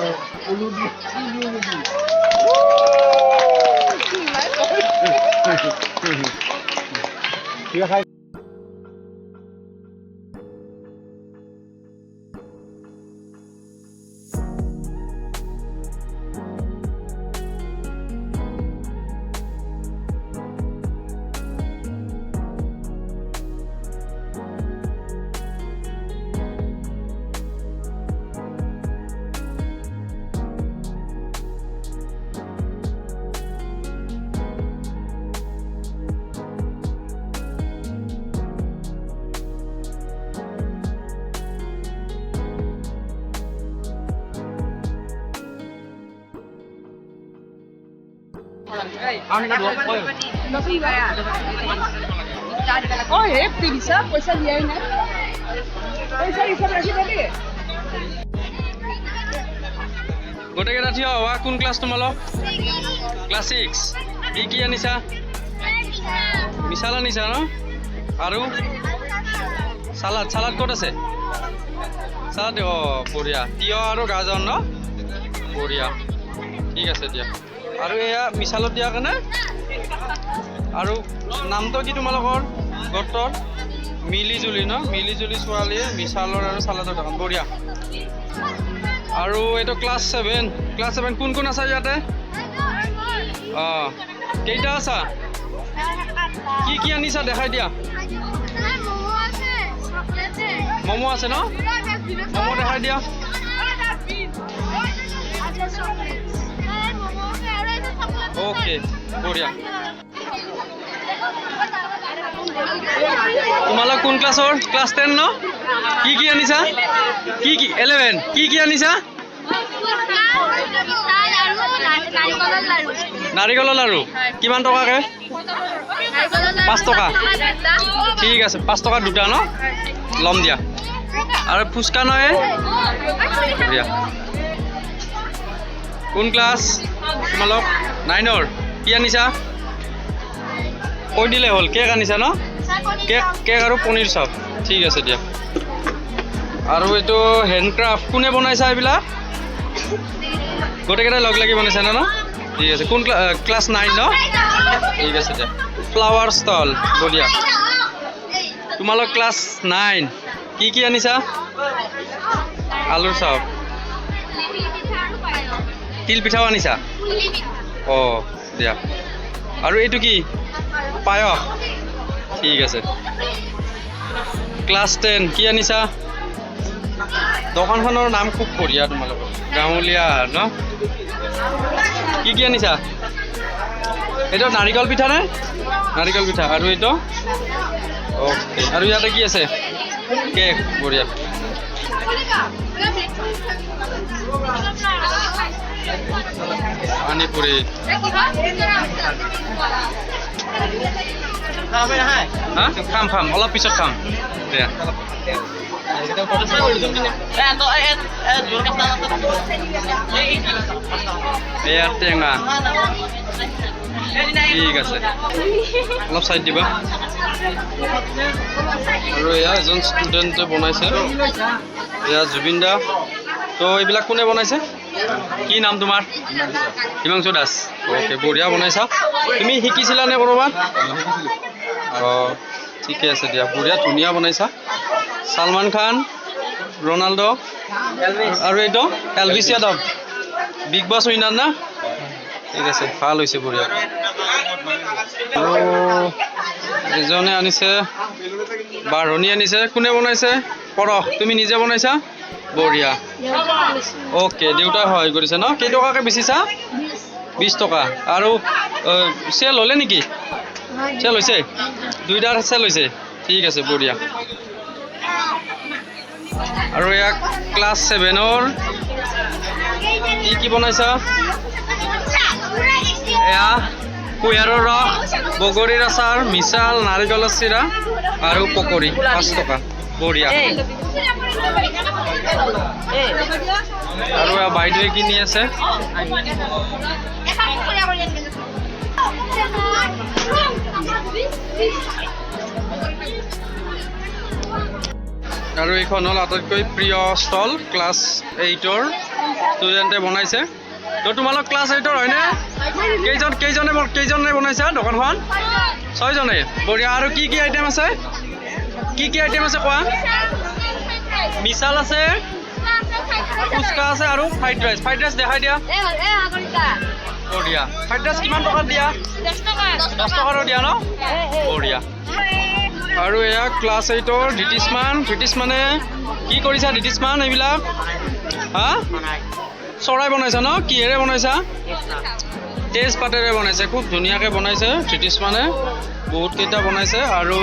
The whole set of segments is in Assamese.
Oh, bisa pesa diain na. Pesa isa berarti tadi. গোটেই কেইটা থিয় হোৱা কোন ক্লাছ তোমালোক ক্লাছ 6 কি আনিছা মিছাল আনিছা ন আৰু সালাদ সালাদ ক'ত আছে সালাদ বঢ়িয়া তিয়হ আৰু গাজৰ ন বঢ়িয়া ঠিক আছে দিয়া আৰু এয়া মিছালত দিয়া কাৰণে আৰু নামটো কি তোমালোকৰ গোটৰ মিলিজুলি ন মিলিজুলি ছোৱালীয়ে মিছালৰ আৰু সালাদৰ দোকান বঢ়িয়া আৰু এইটো ক্লাছ 7 কোন কোন আছে ইয়াতে কেইটা আছা কি আনিছা দেখাই দিয়া মমো আছে ন মমো দেখাই দিয়া ওকে বঢ়িয়া তোমালোক কোন ক্লাছৰ ক্লাছ 10 ন কি আনিছা কি 11 কি আনিছা নাৰিকলৰ লাৰু কিমান টকাকে 5 টকা ঠিক আছে 5 টকা দুটা ন লম দিয়া আৰু ফুচকা নহয় দিয়া কোন ক্লাছ তোমালোক 9ৰ কি আনিছা কৈ দিলে হ'ল কেক আনিছা ন কেক আৰু পনীৰ চপ ঠিক আছে দিয়া আৰু এইটো হেণ্ডক্ৰাফ্ট কোনে বনাইছা এইবিলাক গোটেইকেইটাই লগ লাগি বনাইছে ন ঠিক আছে কোন ক্লাছ 9 ন ঠিক আছে দিয়া ফ্লাৱাৰ ষ্টল বঢ়িয়া তোমালোক ক্লাছ 9 কি আনিছা আলুৰ চপ তিল পিঠাও আনিছা দিয়া আৰু এইটো কি পায়স ঠিক আছে ক্লাছ 10 কি আনিছা দোকানখনৰ নাম খুব বঢ়িয়া তোমালোকৰ গাঁৱলীয়া ন কি আনিছা এইটো নাৰিকল পিঠা নে নাৰিকল পিঠা আৰু এইটো ওকে আৰু ইয়াতে কি আছে কেক বঢ়িয়া পানীপুৰি খাম অলপ পিছত খাম দিয়া এয়া টেঙা ঠিক আছে অলপ চাইড দিবা আৰু এয়া এজন ষ্টুডেণ্টে বনাইছে এয়া জুবিন দা তো এইবিলাক কোনে বনাইছে কি নাম তোমাৰ হিমাংশু দাস ওকে বঢ়িয়া বনাইছা তুমি শিকিছিলা নে কৰবাত ঠিকে আছে দিয়া বঢ়িয়া ধুনীয়া বনাইছা সলমান খান ৰনাল্ডো আৰু এইটো এলভিছ যাদৱ বিগ বছ উইনাৰ না ঠিক আছে ভাল হৈছে বঢ়িয়া আৰু এজনে আনিছে বাঢ়নি আনিছে কোনে বনাইছে পৰশ তুমি নিজে বনাইছা বঢ়িয়া ওকে দেউতাই সহায় কৰিছে ন কেইটকাকে বেচিছা 20 টকা আৰু চেল হ'লে নেকি চেল হৈছে দুইটাৰ চেল হৈছে ঠিক আছে বঢ়িয়া আৰু এয়া ক্লাছ 7ৰ কি বনাইছা এয়া কুঁহিয়াৰৰ ৰস বগৰীৰ আচাৰ মিছাল নাৰিকলৰ চিৰা আৰু পকৰি 5 টকা বঢ়িয়া আৰু বাইদেৱে কিনি আছে আৰু এইখন হ'ল আটাইতকৈ প্ৰিয় ষ্টল ক্লাছ 8ৰ ষ্টুডেণ্টে বনাইছে তো তোমালোক ক্লাছ 8ৰ হয়নে কেইজনে বনাইছা দোকানখন 6জনে বঢ়িয়া আৰু কি আইটেম আছে কোৱা মিছাল আছে ফুচকা আছে আৰু ফ্ৰাইড ৰাইচ দেখাই দিয়া বঢ়িয়া ফ্ৰাইড ৰাইচ কিমান টকাত দিয়া 10 টকাৰ দিয়া ন বঢ়িয়া আৰু এয়া ক্লাছ 8ৰ ধৃতিষ্মানে কি কৰিছা ধৃতিষ্মান এইবিলাক হা চৰাই বনাইছা ন কিহেৰে বনাইছা তেজপাতেৰে বনাইছে খুব ধুনীয়াকৈ বনাইছে ধৃতিষ্মানে বহুত কেইটা বনাইছে আৰু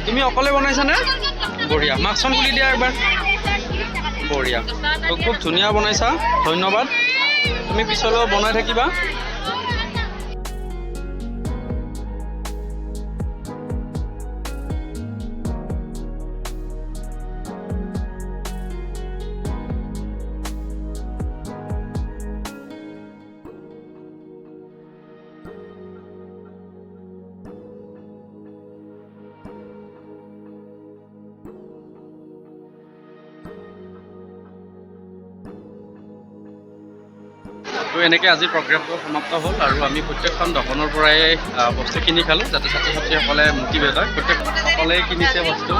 তুমি অকলে বনাইছানে বঢ়িয়া মাকখন খুলি দিয়া একবাৰ বঢ়িয়া খুব ধুনীয়া বনাইছা ধন্যবাদ তুমি পিছলৈ বনাই থাকিবা তো এনেকৈ আজি প্ৰগ্ৰেমটো সমাপ্ত হ'ল আৰু আমি প্ৰত্যেকখন দোকানৰ পৰাই বস্তু কিনি খালোঁ যাতে ছাত্ৰ ছাত্ৰীসকলে মটিভেট হয় প্ৰত্যেকসকলে কিনিছে বস্তু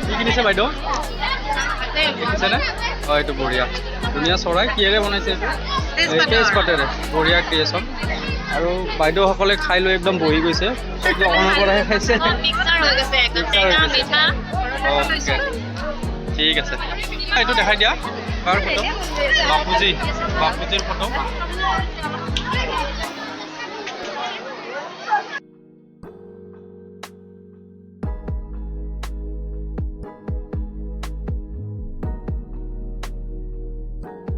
কি কিনিছে বাইদেউ কিনিছেনে হয় এইটো বঢ়িয়া ধুনীয়া চৰাই কিহেৰে বনাইছে এইটো তেজপাতেৰে বঢ়িয়া ক্ৰিয়েশ্যন আৰু বাইদেউসকলে খাই লৈ একদম বহি গৈছে চব দোকানৰ পৰাহে খাইছে ঠিক আছে এইটো দেখাই দিয়া কাৰ ফটো বাপুজিৰ ফটো